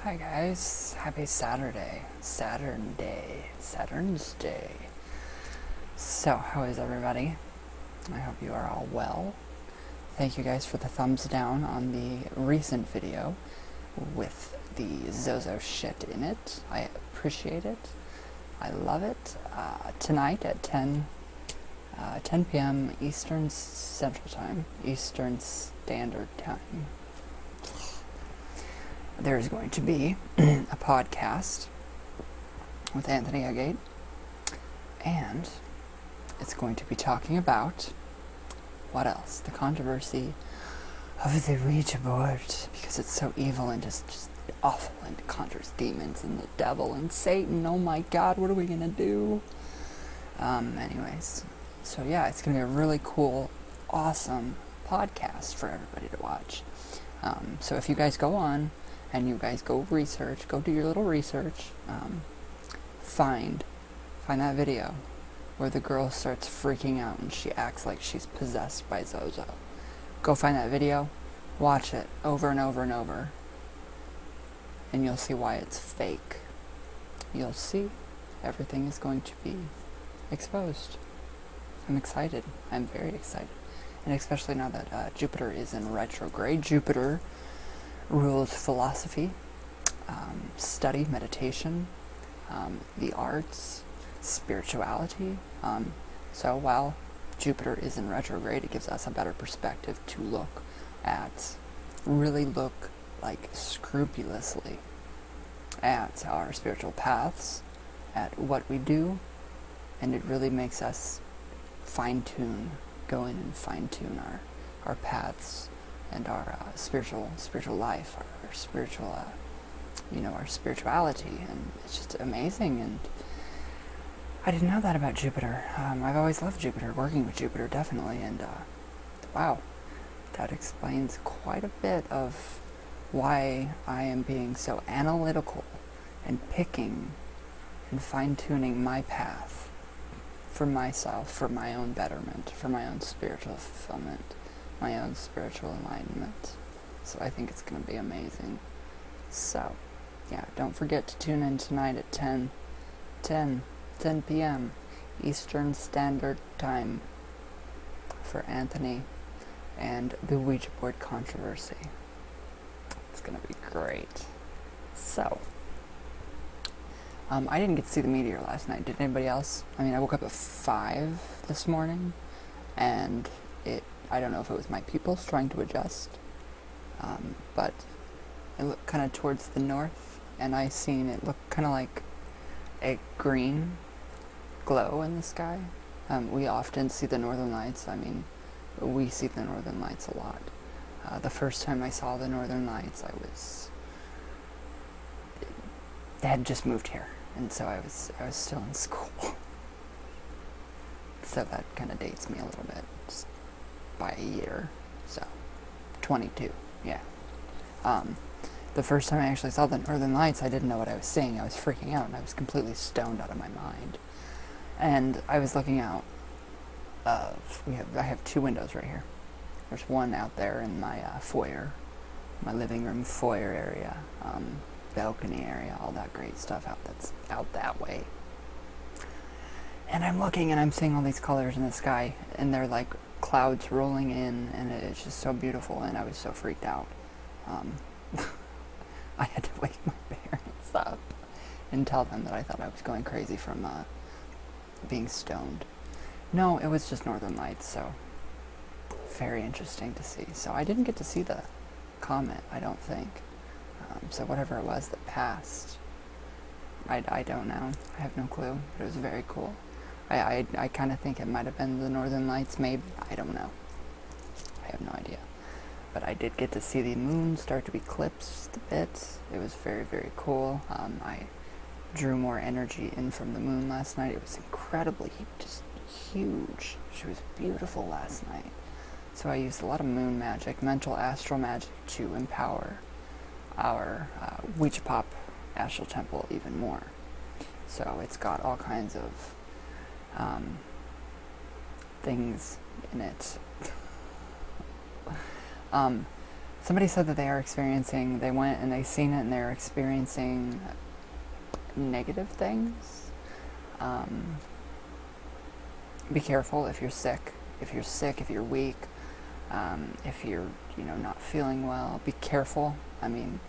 Hi guys, happy Saturn's Day. So, how is everybody? I hope you are all well. Thank you guys for the thumbs down on the recent video with the Zozo shit in it. I appreciate it. I love it. Tonight at 10 p.m. Eastern Central Time, Eastern Standard Time, there's going to be a podcast with Anthony Agate, and it's going to be talking about, what else? The controversy of the Ouija board, because it's so evil and just awful and conjures demons and the devil and Satan. Oh my god, what are we gonna do? Anyways, so yeah, it's gonna be a really cool, awesome podcast for everybody to watch. So if you guys go on and you guys go do your little research, find that video where the girl starts freaking out and she acts like she's possessed by Zozo. Go find that video, watch it over and over and over, and you'll see why it's fake. You'll see everything is going to be exposed. I'm excited. I'm very excited. And especially now that Jupiter is in retrograde. Jupiter rules philosophy, study, meditation, the arts, spirituality. So while Jupiter is in retrograde, it gives us a better perspective to really look like scrupulously at our spiritual paths, at what we do, and it really makes us go in and fine-tune our paths and our spiritual life, our spiritual, our spirituality, and it's just amazing. And I didn't know that about Jupiter. I've always loved Jupiter, working with Jupiter, definitely, and wow, that explains quite a bit of why I am being so analytical and picking and fine-tuning my path for myself, for my own betterment, for my own spiritual fulfillment, my own spiritual enlightenment. So I think it's going to be amazing. So, yeah, don't forget to tune in tonight at 10 p.m. Eastern Standard Time for Anthony and the Ouija board controversy. It's going to be great. So, I didn't get to see the meteor last night. Did anybody else? I mean, I woke up at 5 this morning, and I don't know if it was my pupils trying to adjust, but it looked kind of towards the north, and I seen it look kind of like a green glow in the sky. We often see the northern lights. I mean, we see the northern lights a lot. The first time I saw the northern lights, they had just moved here, and so I was still in school. So that kind of dates me a little bit, just by a year. So 22, yeah. The first time I actually saw the northern lights, I didn't know what I was seeing. I was freaking out, and I was completely stoned out of my mind. And I was looking out I have 2 windows right here. There's one out there in my foyer, my living room foyer area, balcony area, all that great stuff that's out that way. And I'm looking and I'm seeing all these colors in the sky, and they're like clouds rolling in, and it's just so beautiful, and I was so freaked out. I had to wake my parents up and tell them that I thought I was going crazy from being stoned. No, it was just northern lights, so very interesting to see. So I didn't get to see the comet, I don't think. So whatever it was that passed, I don't know. I have no clue, but it was very cool. I kind of think it might have been the northern lights, maybe. I don't know. I have no idea. But I did get to see the moon start to eclipse a bit. It was very, very cool. I drew more energy in from the moon last night. It was incredibly just huge. She was beautiful last night. So I used a lot of moon magic, mental astral magic, to empower our Ouija Pop Astral Temple even more. So it's got all kinds of things in it. somebody said that they went and they seen it and they're experiencing negative things. Be careful if you're sick. If you're weak, if you're, not feeling well, be careful. I mean,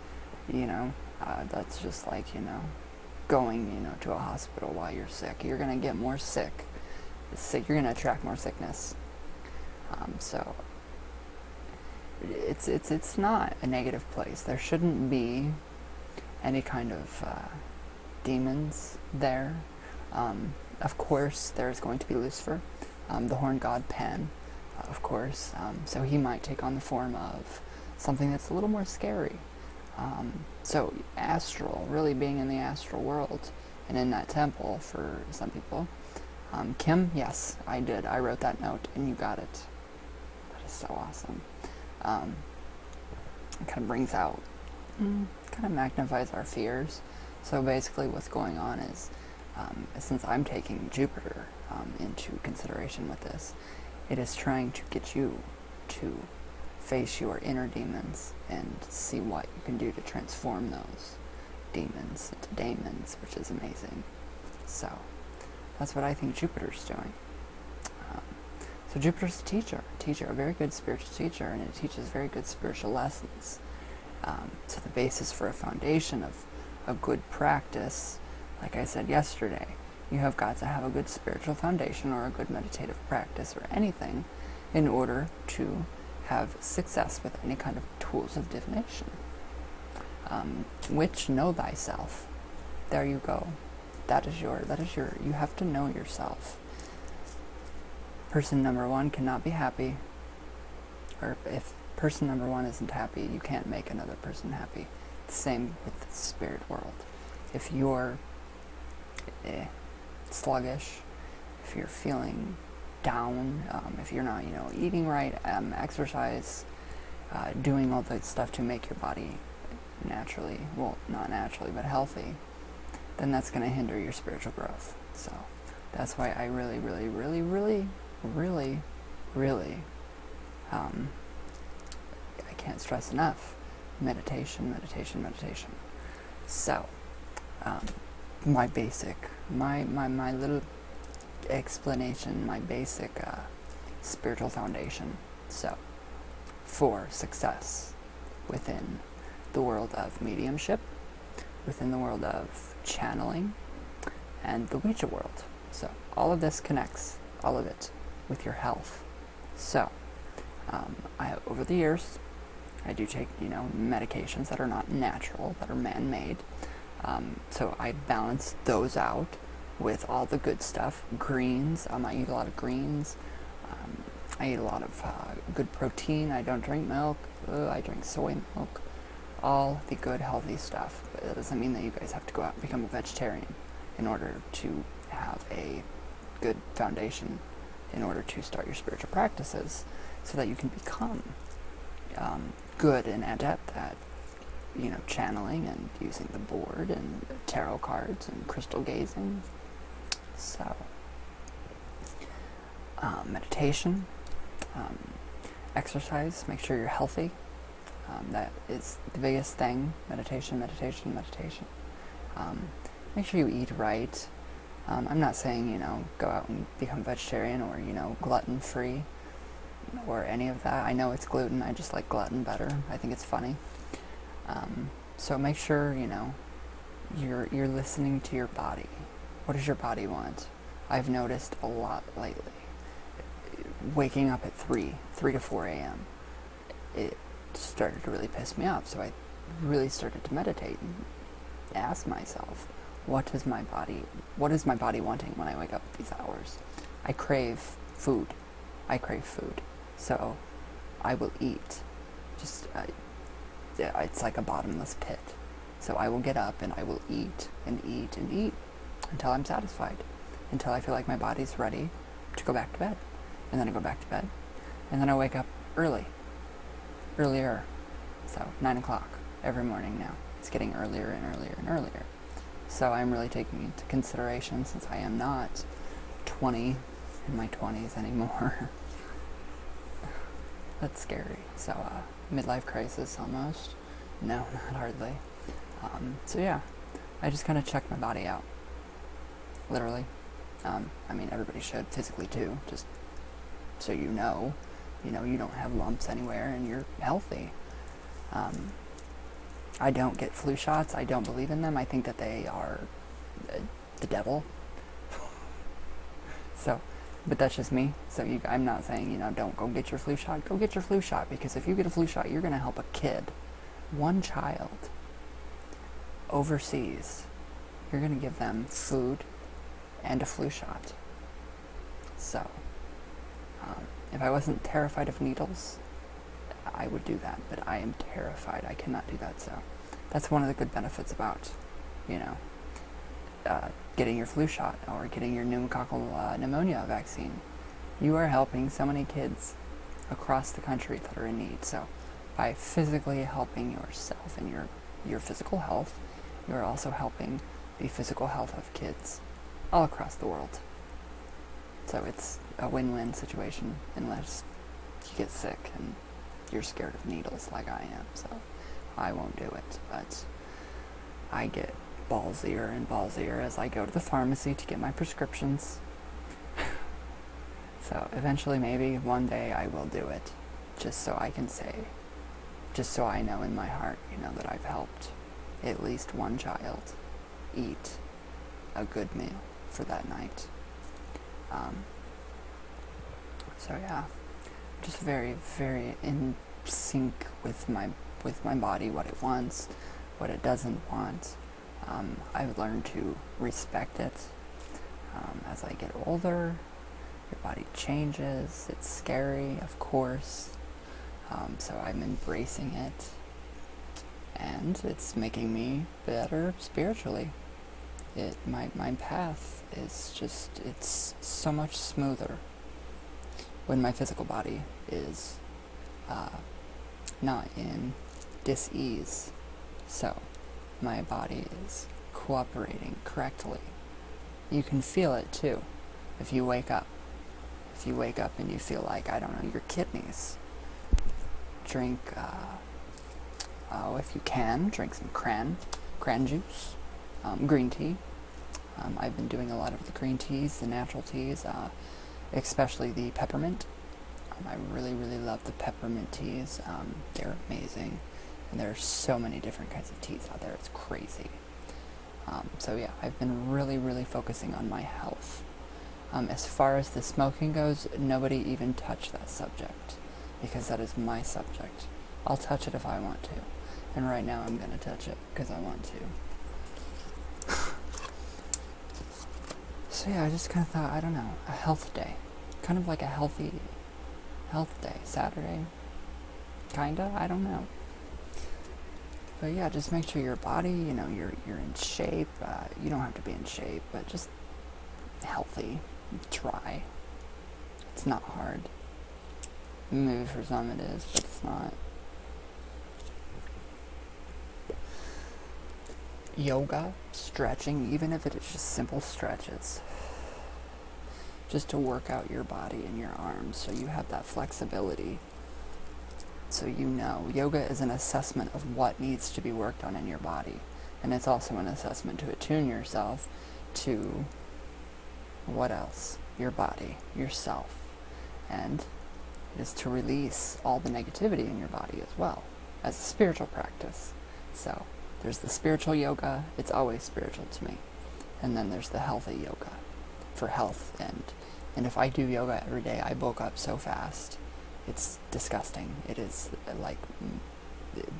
that's just like, going, to a hospital while you're sick. You're going to get more sick. You're going to attract more sickness. So it's not a negative place. There shouldn't be any kind of demons there. Of course, there's going to be Lucifer, the horn god Pan, of course. So he might take on the form of something that's a little more scary. So astral, really being in the astral world and in that temple for some people. Kim, yes, I did. I wrote that note and you got it. That is so awesome. It kind of brings out, kind of magnifies our fears. So basically what's going on is, since I'm taking Jupiter into consideration with this, it is trying to get you to face your inner demons and see what you can do to transform those demons into daemons, which is amazing. So that's what I think Jupiter's doing. So Jupiter's a very good spiritual teacher, and it teaches very good spiritual lessons. So the basis for a foundation of a good practice, like I said yesterday, you have got to have a good spiritual foundation or a good meditative practice or anything in order to have success with any kind of tools of divination. Which know thyself. There you go. You have to know yourself. Person number one cannot be happy, or if person number one isn't happy, you can't make another person happy. Same with the spirit world. If you're sluggish, if you're feeling down, if you're not, eating right, exercise, doing all that stuff to make your body naturally, well, not naturally, but healthy, then that's going to hinder your spiritual growth. So that's why I really, really, really, really, really, really, I can't stress enough, meditation. So, my little explanation, my basic spiritual foundation. So, for success within the world of mediumship, within the world of channeling, and the Ouija world. So, all of this connects, all of it, with your health. So, over the years, I do take, medications that are not natural, that are man-made. So I balance those out with all the good stuff. Greens, I eat a lot of greens. I eat a lot of good protein. I don't drink milk. I drink soy milk. All the good, healthy stuff. But that doesn't mean that you guys have to go out and become a vegetarian in order to have a good foundation, in order to start your spiritual practices, so that you can become good and adept at channeling and using the board and tarot cards and crystal gazing. So, meditation, exercise, make sure you're healthy. That is the biggest thing. Meditation. Make sure you eat right. I'm not saying, go out and become vegetarian or, gluten-free or any of that. I know it's gluten. I just like glutton better. I think it's funny. So make sure, you're listening to your body. What does your body want? I've noticed a lot lately. Waking up at 3 to 4 a.m. It started to really piss me off. So I really started to meditate and ask myself, what is my body wanting when I wake up at these hours? I crave food. So I will eat. It's like a bottomless pit. So I will get up and I will eat and eat and eat until I'm satisfied, until I feel like my body's ready to go back to bed. And then I go back to bed. And then I wake up earlier. So 9 o'clock every morning now. It's getting earlier and earlier and earlier. So I'm really taking into consideration, since I am not 20 in my 20s anymore. That's scary. So midlife crisis almost. No, not hardly. So yeah, I just kind of checked my body out, literally. I mean, everybody should physically too, just so you know, you don't have lumps anywhere and you're healthy. I don't get flu shots. I don't believe in them. I think that they are the devil. So, but that's just me. So I'm not saying, don't go get your flu shot. Go get your flu shot, because if you get a flu shot, you're going to help a kid, one child, overseas. You're going to give them food and a flu shot. So, if I wasn't terrified of needles, I would do that, but I am terrified. I cannot do that. So that's one of the good benefits about, getting your flu shot or getting your pneumococcal pneumonia vaccine. You are helping so many kids across the country that are in need. So by physically helping yourself and your physical health, you're also helping the physical health of kids all across the world. So it's a win-win situation, unless you get sick and you're scared of needles like I am. So I won't do it, but I get ballsier and ballsier as I go to the pharmacy to get my prescriptions. So eventually, maybe one day, I will do it, just so I can say, just so I know in my heart, that I've helped at least one child eat a good meal for that night. So yeah, just very, very in sync with my body, what it wants, what it doesn't want. I've learned to respect it. As I get older, your body changes. It's scary, of course. So I'm embracing it, and it's making me better spiritually. My path is just, it's so much smoother when my physical body is not in dis-ease. So my body is cooperating correctly. You can feel it too if you wake up. If you wake up and you feel like, I don't know, your kidneys, drink, if you can, drink some cran juice, green tea. I've been doing a lot of the green teas, the natural teas, especially the peppermint. I really, really love the peppermint teas. They're amazing. And there are so many different kinds of teas out there. It's crazy. So yeah, I've been really, really focusing on my health. As far as the smoking goes, nobody even touched that subject, because that is my subject. I'll touch it if I want to. And right now I'm going to touch it because I want to. So yeah, I just kind of thought, I don't know, a health day. Kind of like a healthy health day. Saturday. Kinda? I don't know. But yeah, just make sure your body, you're in shape. You don't have to be in shape, but just healthy. Try. It's not hard. Maybe for some it is, but it's not. Yoga, stretching, even if it is just simple stretches. Just to work out your body and your arms so you have that flexibility. So yoga is an assessment of what needs to be worked on in your body. And it's also an assessment to attune yourself to what else? Your body, yourself. And it is to release all the negativity in your body as well, as a spiritual practice. So there's the spiritual yoga. It's always spiritual to me. And then there's the healthy yoga for health. And if I do yoga every day, I bulk up so fast. It's disgusting. It is like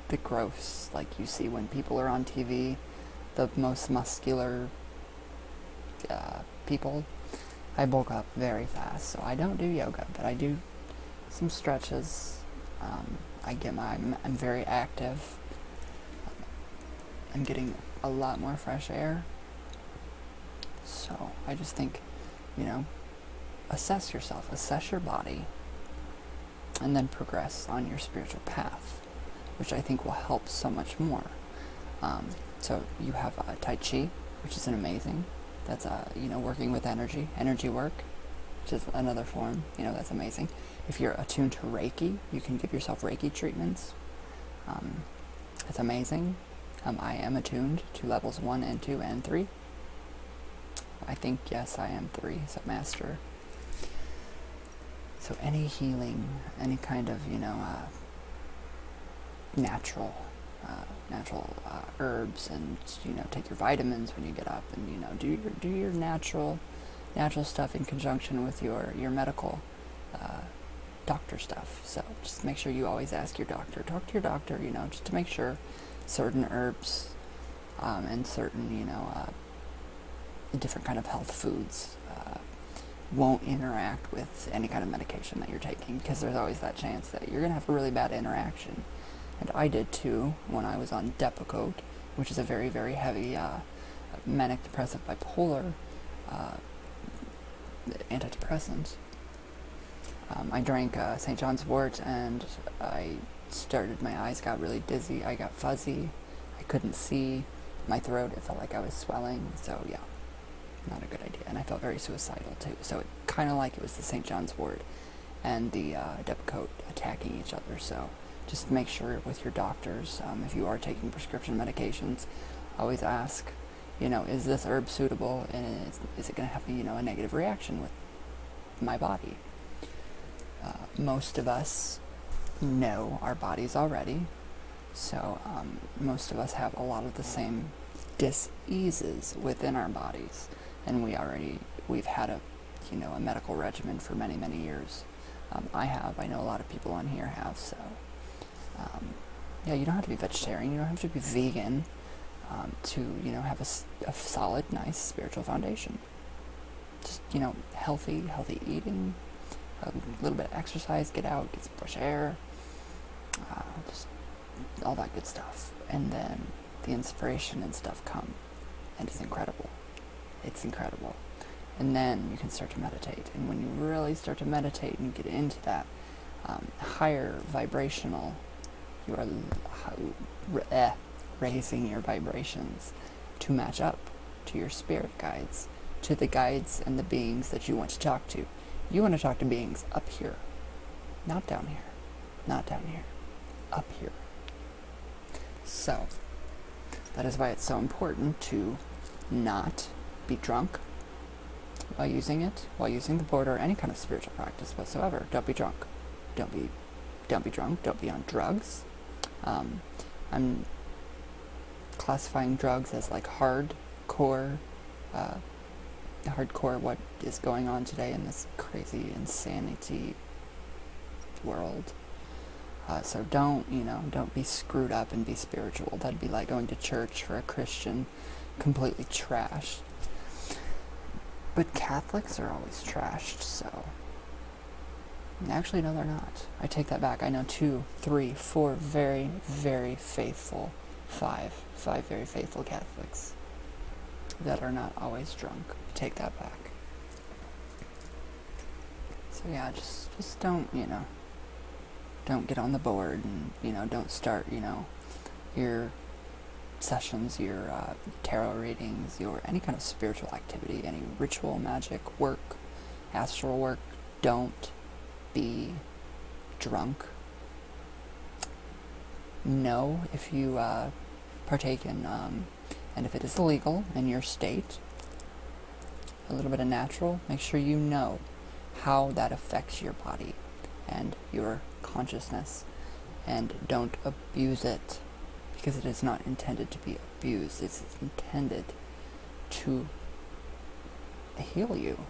the gross, like you see when people are on TV, the most muscular people. I bulk up very fast, so I don't do yoga, but I do some stretches. I'm very active. I'm getting a lot more fresh air. So I just think, assess yourself, assess your body, and then progress on your spiritual path, which I think will help so much more. So you have Tai Chi, which is an amazing. That's working with energy work, which is another form. That's amazing. If you're attuned to Reiki, you can give yourself Reiki treatments. It's amazing. I am attuned to levels 1 and 2 and 3. I think, yes, I am 3, so master. So any healing, any kind of, natural herbs, and, take your vitamins when you get up, and, do your natural stuff in conjunction with your medical doctor stuff. So just make sure you always ask your doctor. Talk to your doctor, just to make sure certain herbs and certain, different kind of health foods won't interact with any kind of medication that you're taking, because there's always that chance that you're going to have a really bad interaction. And I did too when I was on Depakote, which is a very, very heavy manic depressive bipolar antidepressant. I drank St. John's wort, and my eyes got really dizzy, I got fuzzy, I couldn't see, my throat, it felt like I was swelling, so yeah, not a good idea, and I felt very suicidal too, so it kind of like it was the St. John's wort and the Depakote attacking each other. So just make sure with your doctors, if you are taking prescription medications, always ask, is this herb suitable, and is it going to have a negative reaction with my body? Most of us know our bodies already, so most of us have a lot of the same dis-eases within our bodies, and we've had a medical regimen for many, many years. I know a lot of people on here have, so you don't have to be vegetarian, you don't have to be vegan to have a solid, nice spiritual foundation. Just healthy eating, a little bit of exercise, get out, get some fresh air, just all that good stuff, and then the inspiration and stuff come, and it's incredible. And then you can start to meditate, and when you really start to meditate and get into that higher vibrational, you are raising your vibrations to match up to your spirit guides, to the guides and the beings that you want to talk to. You want to talk to beings up here, not down here, up here. So that is why it's so important to not be drunk while using the board, or any kind of spiritual practice whatsoever. Don't be drunk. Don't be drunk. Don't be on drugs. I'm classifying drugs as like hardcore what is going on today in this crazy insanity world. So don't be screwed up and be spiritual. That'd be like going to church for a Christian, completely trashed. But Catholics are always trashed, so... Actually, no, they're not. I take that back. I know 2, 3, 4 very, very faithful, 5 very faithful Catholics that are not always drunk. Take that back. So yeah, just don't, don't get on the board, and, don't start, your sessions, your tarot readings, your any kind of spiritual activity, any ritual, magic, work, astral work. Don't be drunk. Know if you partake in, and if it is illegal in your state, a little bit of natural, make sure you know how that affects your body and your consciousness, and don't abuse it, because it is not intended to be abused. It's intended to heal you,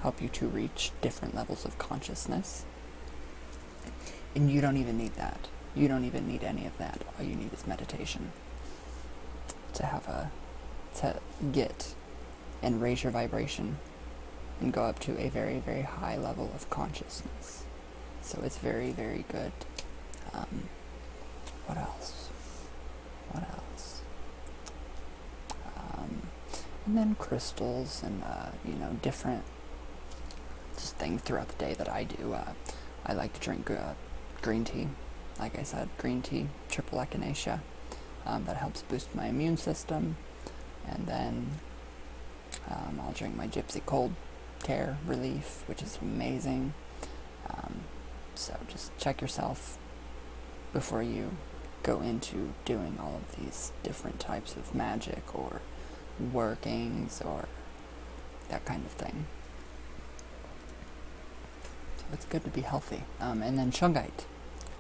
help you to reach different levels of consciousness. And you don't even need that. You don't even need any of that. All you need is meditation to get and raise your vibration and go up to a very, very high level of consciousness. So it's very, very good. What else? And then crystals and, different just things throughout the day that I do. I like to drink green tea. Like I said, green tea, triple echinacea. That helps boost my immune system. And then I'll drink my Gypsy Cold Care Relief, which is amazing. So just check yourself. before you go into doing all of these different types of magic or workings or that kind of thing. So it's good to be healthy. And then shungite.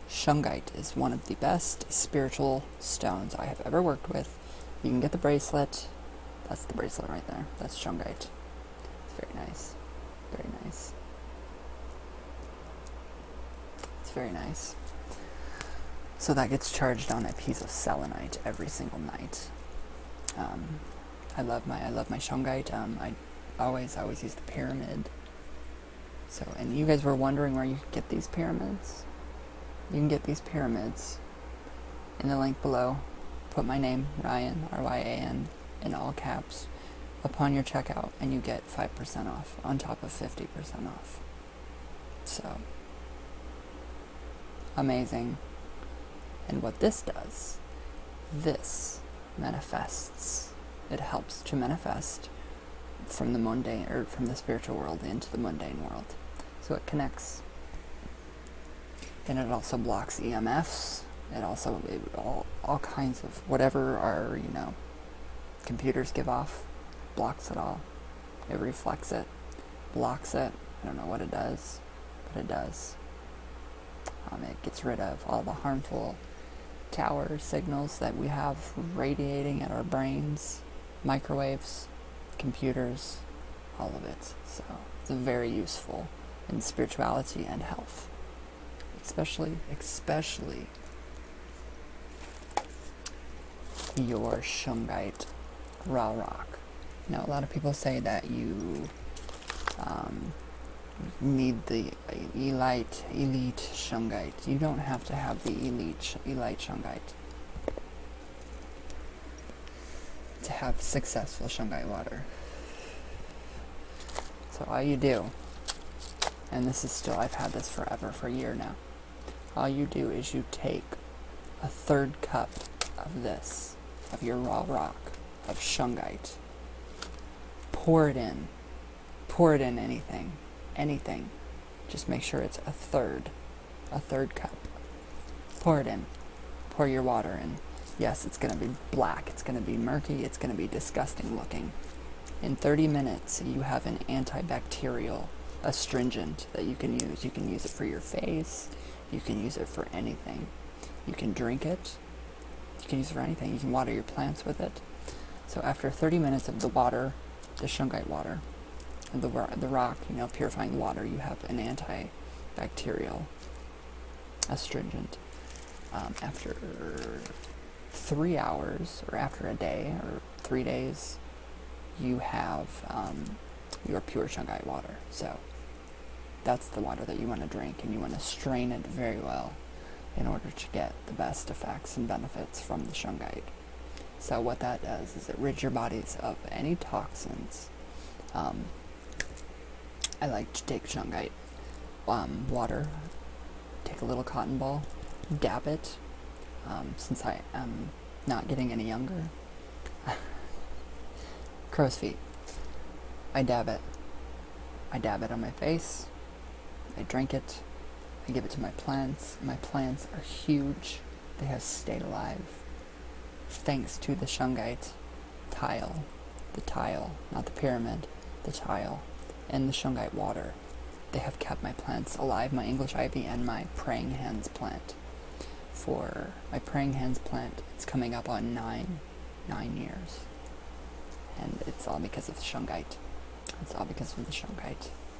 Shungite is one of the best spiritual stones I have ever worked with. You can get the bracelet. That's the bracelet right there. That's shungite. It's very nice. Very nice. It's very nice. So that gets charged on a piece of selenite every single night. I love my shungite. I always use the pyramid. So, and you guys were wondering where you could get these pyramids? You can get these pyramids in the link below. Put my name, Ryan, R-Y-A-N, in all caps upon your checkout, and you get 5% off on top of 50% off. So, amazing. And what this does, this manifests. It helps to manifest from the mundane, or from the spiritual world into the mundane world. So it connects. And it also blocks EMFs. All kinds of whatever our, computers give off, blocks it all. It reflects it, blocks it. I don't know what it does, but it does. It gets rid of all the harmful tower signals that we have radiating at our brains, microwaves, computers, all of it. So it's very useful in spirituality and health, especially your shungite raw rock. Now, a lot of people say that you need the elite shungite. You don't have to have the elite shungite to have successful shungite water. So all you do, and this is still, I've had this forever, for a year now, all you do is you take a 1/3 cup of this, of your raw rock, of shungite, pour it in anything, just make sure it's a third cup, pour it in, pour your water in. Yes, it's going to be black, it's going to be murky, it's going to be disgusting looking. In 30 minutes, you have an antibacterial astringent that you can use. You can use it for your face, you can use it for anything. You can drink it, you can use it for anything. You can water your plants with it. So after 30 minutes of the water, the shungite water, the rock, purifying the water, you have an antibacterial astringent. After 3 hours, or after a day, or 3 days, you have your pure shungite water. So that's the water that you want to drink, and you want to strain it very well in order to get the best effects and benefits from the shungite. So what that does is it rids your bodies of any toxins. I like to take shungite water, take a little cotton ball, dab it, since I am not getting any younger. Crow's feet. I dab it on my face, I drink it, I give it to my plants. My plants are huge. They have stayed alive thanks to the shungite tile, not the pyramid, the tile, and the shungite water. They have kept my plants alive, my English ivy and my praying hands plant. For my praying hands plant, it's coming up on 9 years. And it's all because of the shungite.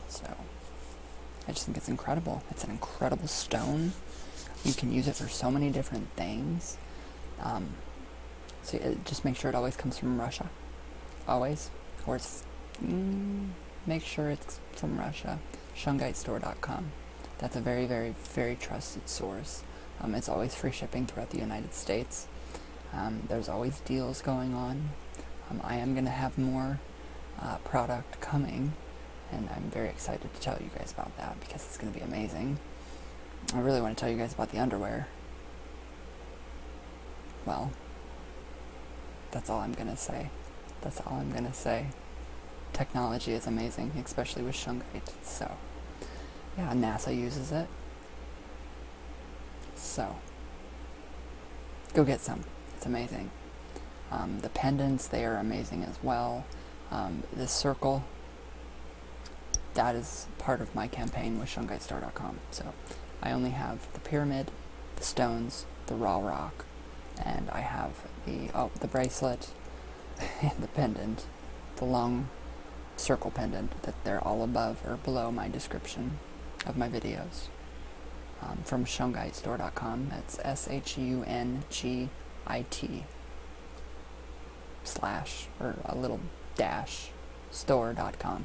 So I just think it's incredible. It's an incredible stone. You can use it for so many different things. So just make sure it always comes from Russia. Always. Or it's, make sure it's from Russia. Shungitestore.com. That's a very, very, very trusted source. It's always free shipping throughout the United States. There's always deals going on. I am going to have more product coming, and I'm very excited to tell you guys about that because it's going to be amazing. I really want to tell you guys about the underwear. Well, that's all I'm going to say. Technology is amazing, especially with shungite. So, yeah, NASA uses it. So, go get some. It's amazing. The pendants, they are amazing as well. The circle, that is part of my campaign with shungaistore.com. So I only have the pyramid, the stones, the raw rock, and I have the bracelet and the pendant, the long circle pendant, that they're all above or below my description of my videos. From shungaistore.com. That's SHUNGIT / or a little dash store.com.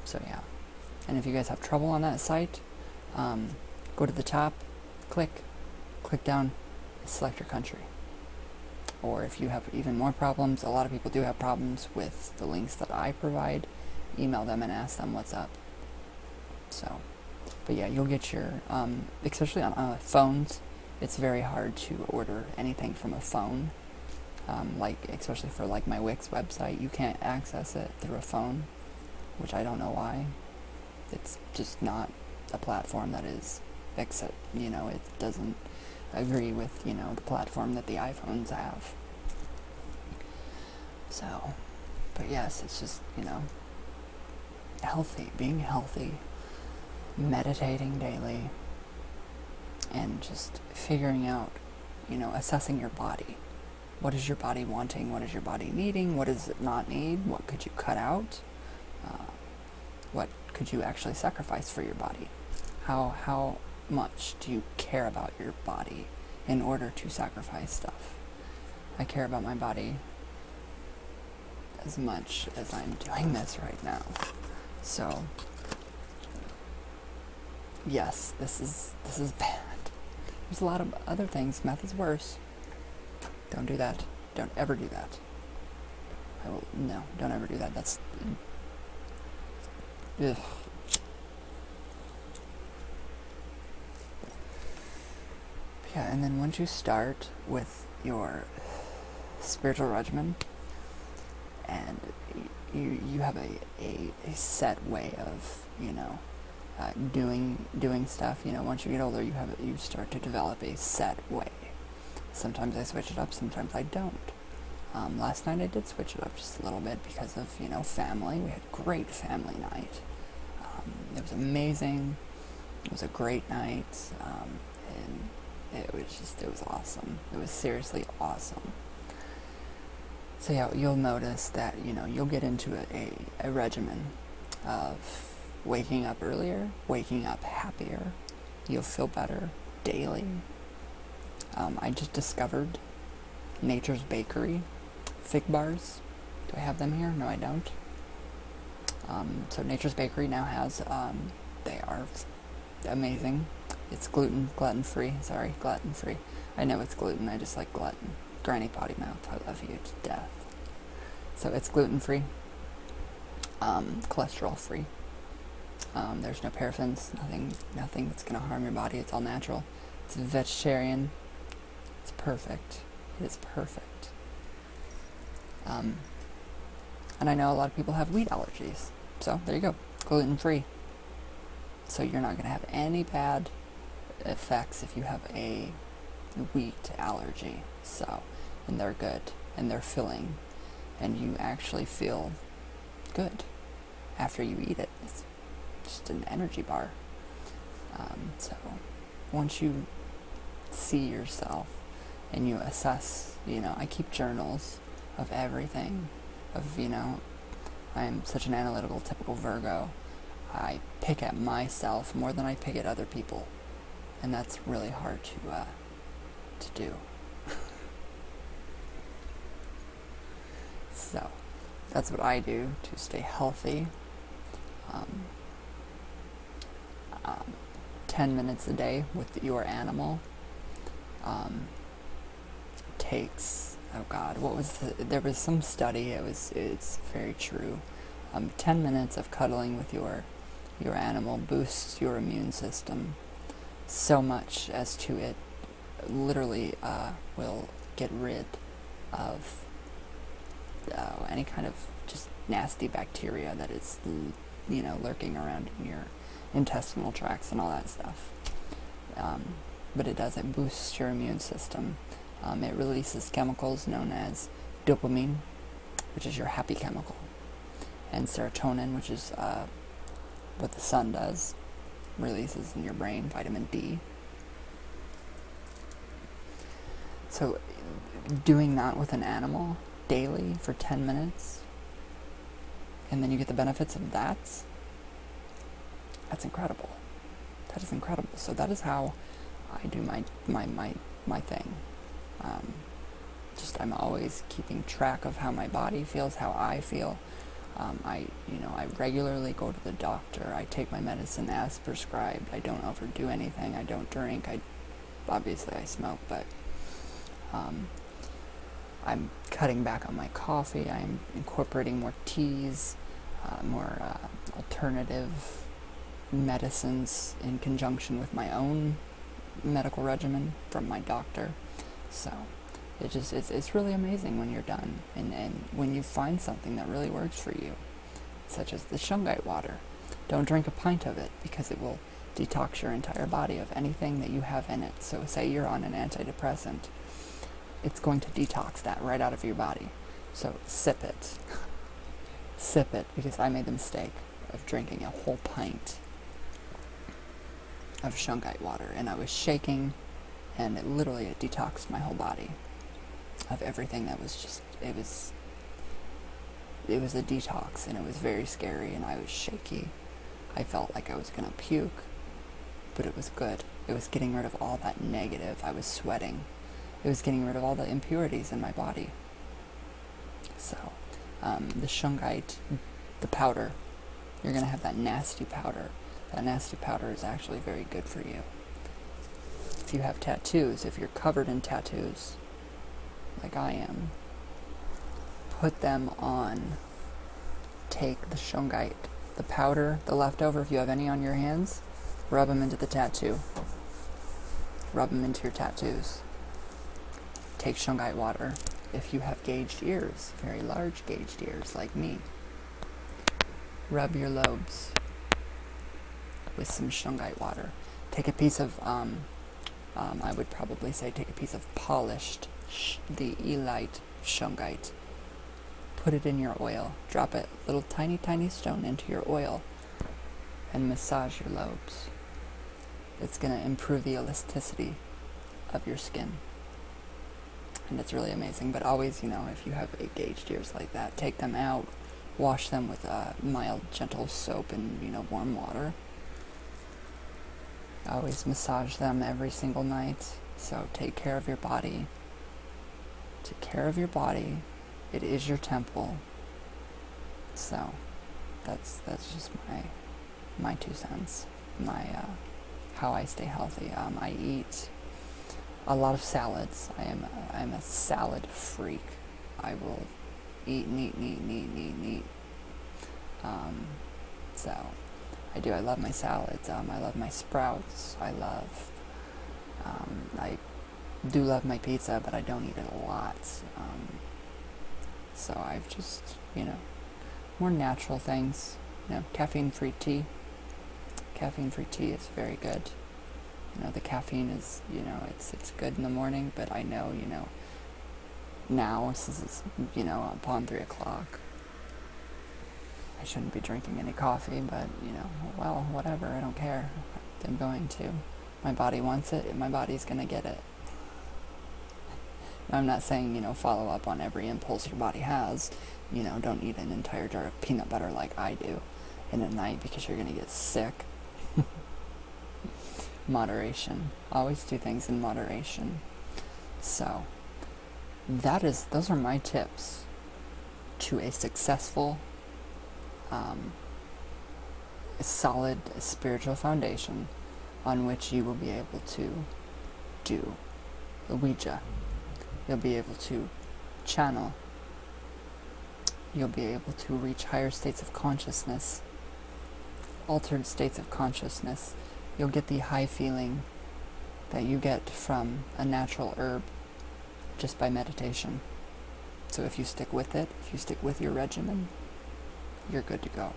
So yeah. And if you guys have trouble on that site, go to the top, click down, select your country. Or if you have even more problems, a lot of people do have problems with the links that I provide, email them and ask them what's up. So, but yeah, you'll get your, especially on phones, it's very hard to order anything from a phone. Especially for like my Wix website, you can't access it through a phone, which I don't know why. It's just not a platform that is, it doesn't agree with, the platform that the iPhones have. So, but yes, it's just, being healthy, meditating daily, and just figuring out, assessing your body. What is your body wanting? What is your body needing? What does it not need? What could you cut out? What could you actually sacrifice for your body? How much do you care about your body in order to sacrifice stuff? I care about my body as much as I'm doing this right now. So, yes, this is bad. There's a lot of other things. Meth is worse. Don't do that. Don't ever do that. Don't ever do that. That's... Ugh. Yeah, and then once you start with your spiritual regimen, and you have a set way of, doing stuff, once you get older, you start to develop a set way. Sometimes I switch it up, sometimes I don't. Last night I did switch it up just a little bit because of, family. We had a great family night. It was amazing. It was a great night. And it was awesome. It was seriously awesome. So yeah, you'll notice that, you'll get into a regimen of waking up earlier, waking up happier. You'll feel better daily. I just discovered Nature's Bakery fig bars. Do I have them here? No, I don't. So Nature's Bakery now has, they are amazing. It's gluten-free. I know it's gluten, I just like glutton. Granny Potty Mouth, I love you to death. So it's gluten-free, cholesterol-free. There's no paraffins, nothing that's going to harm your body. It's all natural. It's vegetarian. It's perfect. It is perfect. And I know a lot of people have wheat allergies. So there you go. Gluten-free. So you're not going to have any bad effects if you have a wheat allergy. So, and they're good. And they're filling. And you actually feel good after you eat it. It's just an energy bar. So once you see yourself and you assess, I keep journals of everything, I'm such an analytical, typical Virgo. I pick at myself more than I pick at other people, and that's really hard to do. So that's what I do to stay healthy. 10 minutes a day with your animal takes, there was some study, it's very true. 10 minutes of cuddling with your animal boosts your immune system so much as to it literally will get rid of any kind of just nasty bacteria that is lurking around in your intestinal tracts and all that stuff. but it does. It boosts your immune system. It releases chemicals known as dopamine, which is your happy chemical, and serotonin, which is what the sun does, releases in your brain, vitamin D. So doing that with an animal daily for 10 minutes, and then you get the benefits of that, that's incredible. That is incredible. So that is how I do my thing. I'm always keeping track of how my body feels, how I feel. I regularly go to the doctor. I take my medicine as prescribed. I don't overdo anything. I don't drink. Obviously I smoke, but I'm cutting back on my coffee. I'm incorporating more teas, more alternative medicines in conjunction with my own medical regimen from my doctor. So it's really amazing when you're done, and when you find something that really works for you, such as the shungite water. Don't drink a pint of it, because it will detox your entire body of anything that you have in it. So say you're on an antidepressant, it's going to detox that right out of your body. So sip it. Sip it, because I made the mistake of drinking a whole pint of shungite water, and I was shaking, and it detoxed my whole body of everything that was just, it was a detox, and it was very scary, and I was shaky. I felt like I was going to puke, but it was good. It was getting rid of all that negative. I was sweating. It was getting rid of all the impurities in my body. So, the shungite, the powder, you're going to have that nasty powder. That nasty powder is actually very good for you. If you have tattoos, if you're covered in tattoos, like I am, put them on. Take the shungite, the powder, the leftover, if you have any on your hands, rub them into the tattoo. Rub them into your tattoos. Take shungite water. If you have gauged ears, very large gauged ears like me, rub your lobes with some shungite water. Take a piece of, I would probably say take a piece of polished, the elite shungite. Put it in your oil. Drop a little tiny, tiny stone into your oil and massage your lobes. It's going to improve the elasticity of your skin. And it's really amazing. But always, if you have gauged ears like that, take them out, wash them with mild, gentle soap and, warm water. Always massage them every single night. So take care of your body. Take care of your body. It is your temple. So that's just my 2 cents. How I stay healthy. I eat a lot of salads. I'm a salad freak. I will eat and eat and eat and eat and eat and eat. So I do. I love my salads. I love my sprouts. I do love my pizza, but I don't eat it a lot. So I've just, more natural things. Caffeine-free tea. Caffeine-free tea is very good. The caffeine is, it's good in the morning, but I know, now, since it's, upon 3 o'clock, I shouldn't be drinking any coffee, but, well, whatever, I don't care. I'm going to. My body wants it, and my body's going to get it. I'm not saying, follow up on every impulse your body has. Don't eat an entire jar of peanut butter like I do in a night, because you're going to get sick. Moderation. Always do things in moderation. So, those are my tips to a successful, solid spiritual foundation on which you will be able to do the Ouija. You'll be able to channel. You'll be able to reach higher states of consciousness, altered states of consciousness. You'll get the high feeling that you get from a natural herb just by meditation. So if you stick with it, if you stick with your regimen, you're good to go.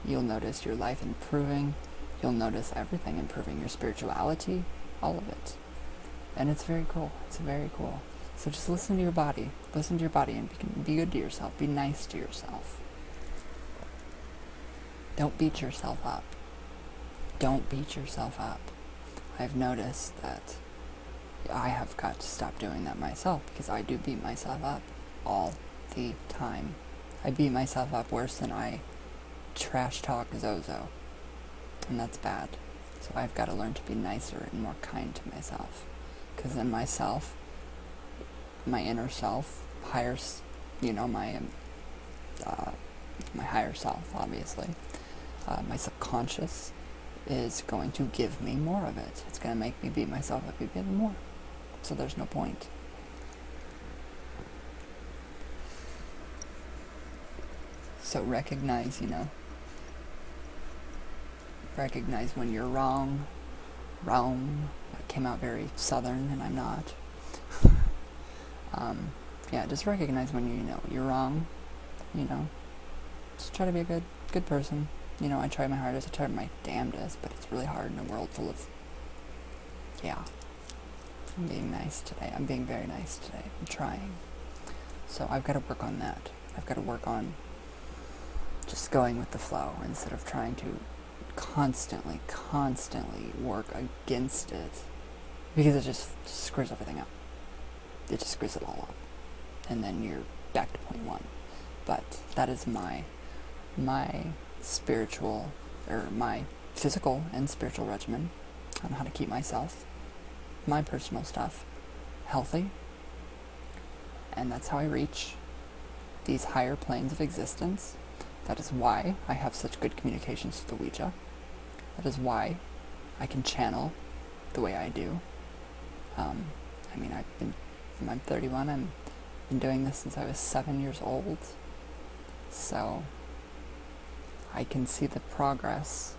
You'll notice your life improving. You'll notice everything improving, your spirituality, all of it. And it's very cool. It's very cool. So just listen to your body. Listen to your body and be good to yourself. Be nice to yourself. Don't beat yourself up. Don't beat yourself up. I've noticed that I have got to stop doing that myself, because I do beat myself up all the time. I beat myself up worse than I trash talk Zozo. And that's bad. So I've got to learn to be nicer and more kind to myself. Because then myself, my inner self, higher, my higher self, obviously, my subconscious is going to give me more of it. It's going to make me beat myself up even more. So there's no point. So recognize when you're wrong. That came out very southern, and I'm not. Just recognize when you're wrong. Just try to be a good person. I try my hardest, I try my damnedest, but it's really hard in a world full of, I'm being nice today. I'm being very nice today. I'm trying. So I've got to work on that. I've got to work on just going with the flow instead of trying to constantly work against it, because it just screws everything up. It just screws it all up. And then you're back to point one. But that is my spiritual, or my physical and spiritual regimen on how to keep myself, my personal stuff, healthy. And that's how I reach these higher planes of existence. That is why I have such good communications with the Ouija. That is why I can channel the way I do. I'm 31. I've been doing this since I was 7 years old. So I can see the progress.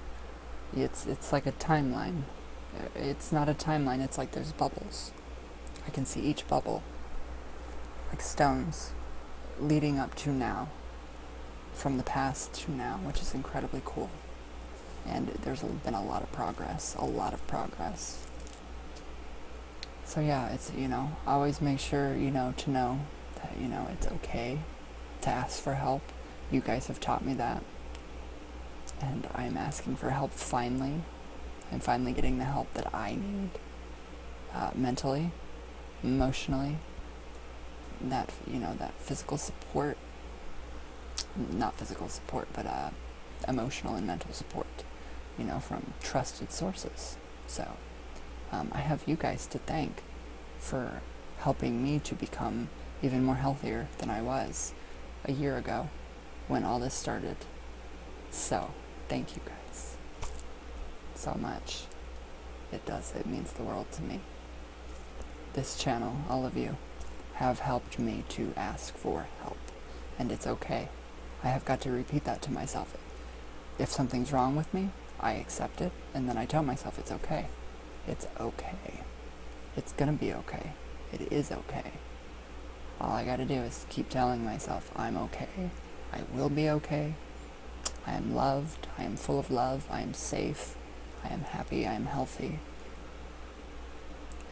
It's like a timeline. It's not a timeline, it's like there's bubbles. I can see each bubble, like stones, leading up to now. From the past to now, which is incredibly cool. And there's been a lot of progress. So it's, always make sure, to know that, it's okay to ask for help. You guys have taught me that. And I'm asking for help finally. I'm finally getting the help that I need. Mentally, emotionally, that physical support. Not physical support, but emotional and mental support, from trusted sources. So I have you guys to thank for helping me to become even more healthier than I was a year ago when all this started. So thank you guys so much. It means the world to me. This channel, all of you, have helped me to ask for help, and it's okay. I have got to repeat that to myself. If something's wrong with me, I accept it, and then I tell myself it's okay. It's okay. It's gonna be okay. It is okay. All I gotta do is keep telling myself I'm okay. I will be okay. I am loved. I am full of love. I am safe. I am happy. I am healthy.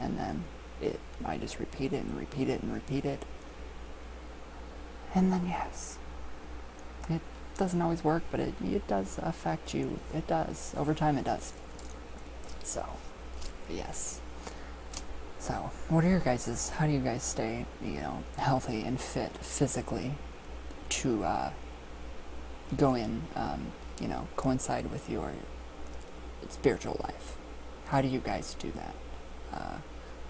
And then I just repeat it and repeat it and repeat it. And then yes. It doesn't always work, but it does affect you. It does. Over time it does. So, yes. So, what are your guys's, how do you guys stay, healthy and fit physically to go in, coincide with your spiritual life? How do you guys do that?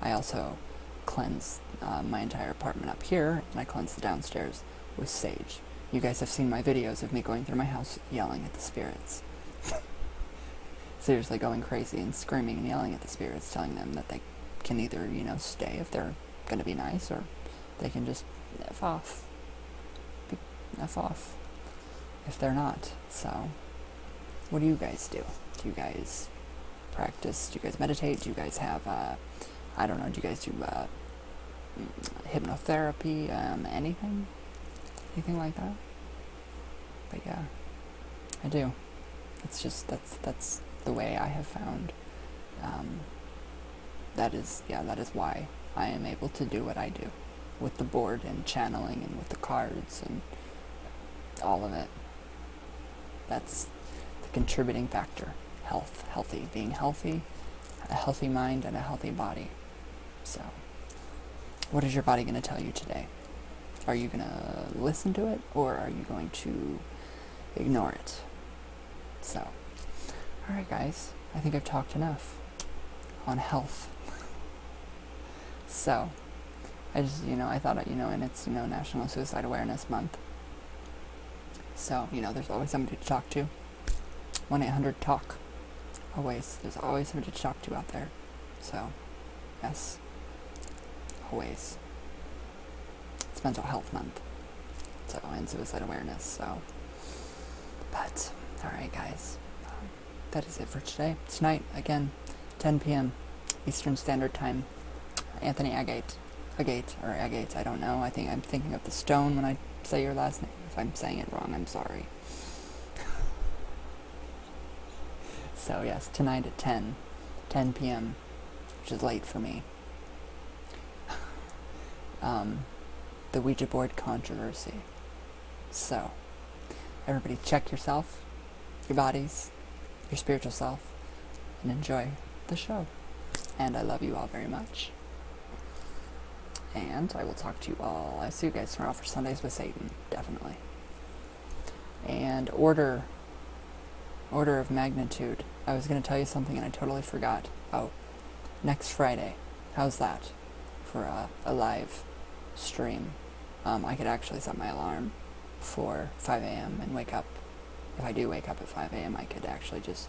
I also cleanse my entire apartment up here, and I cleanse the downstairs with sage. You guys have seen my videos of me going through my house yelling at the spirits. Seriously, going crazy and screaming and yelling at the spirits, telling them that they can either, stay if they're going to be nice, or they can just F off. F off if they're not. So, what do you guys do? Do you guys practice? Do you guys meditate? Do you guys have, do you guys do hypnotherapy? Anything? Anything like that? But yeah, I do. It's just, that's the way I have found that is why I am able to do what I do with the board and channeling and with the cards and all of it. That's the contributing factor. Being healthy, a healthy mind and a healthy body. So, what is your body going to tell you today? Are you going to listen to it, or are you going to ignore it? So, alright guys, I think I've talked enough on health. So, I just, I thought, and it's, National Suicide Awareness Month. So, there's always somebody to talk to. 1-800-TALK. There's always somebody to talk to out there. So, yes, always. It's Mental Health Month. So, and Suicide Awareness, so. But, alright guys, that is it for today. Tonight, again, 10 p.m. Eastern Standard Time. Anthony Agate, I don't know. I think I'm thinking of the stone when I say your last name. If I'm saying it wrong, I'm sorry. So yes, tonight at 10 p.m., which is late for me. The Ouija board controversy. So, everybody check yourself, your bodies, your spiritual self, and enjoy the show. And I love you all very much. And I will talk to you all. I see you guys tomorrow for Sundays with Satan, definitely. And order of magnitude. I was going to tell you something and I totally forgot. Oh, next Friday. How's that for a live stream? I could actually set my alarm for 5 a.m. and wake up. If I do wake up at 5 a.m., I could actually just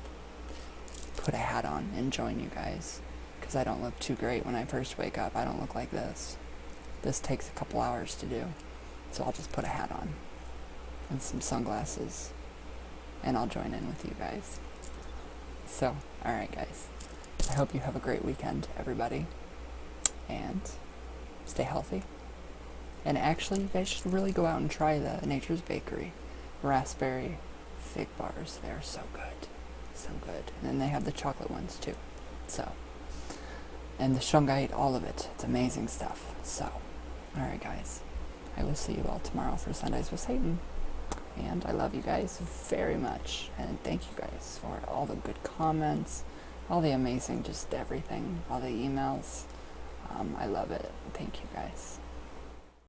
put a hat on and join you guys. Because I don't look too great when I first wake up. I don't look like this. This takes a couple hours to do. So I'll just put a hat on and some sunglasses. And I'll join in with you guys. So, alright guys. I hope you have a great weekend, everybody. And stay healthy. And actually, you guys should really go out and try the Nature's Bakery raspberry fig bars. They are so good. So good. And then they have the chocolate ones too. So, and the shungite, all of it. It's amazing stuff. So, alright guys. I will see you all tomorrow for Sundays with Satan. And I love you guys very much. And thank you guys for all the good comments, all the amazing, just everything, all the emails. I love it. Thank you guys.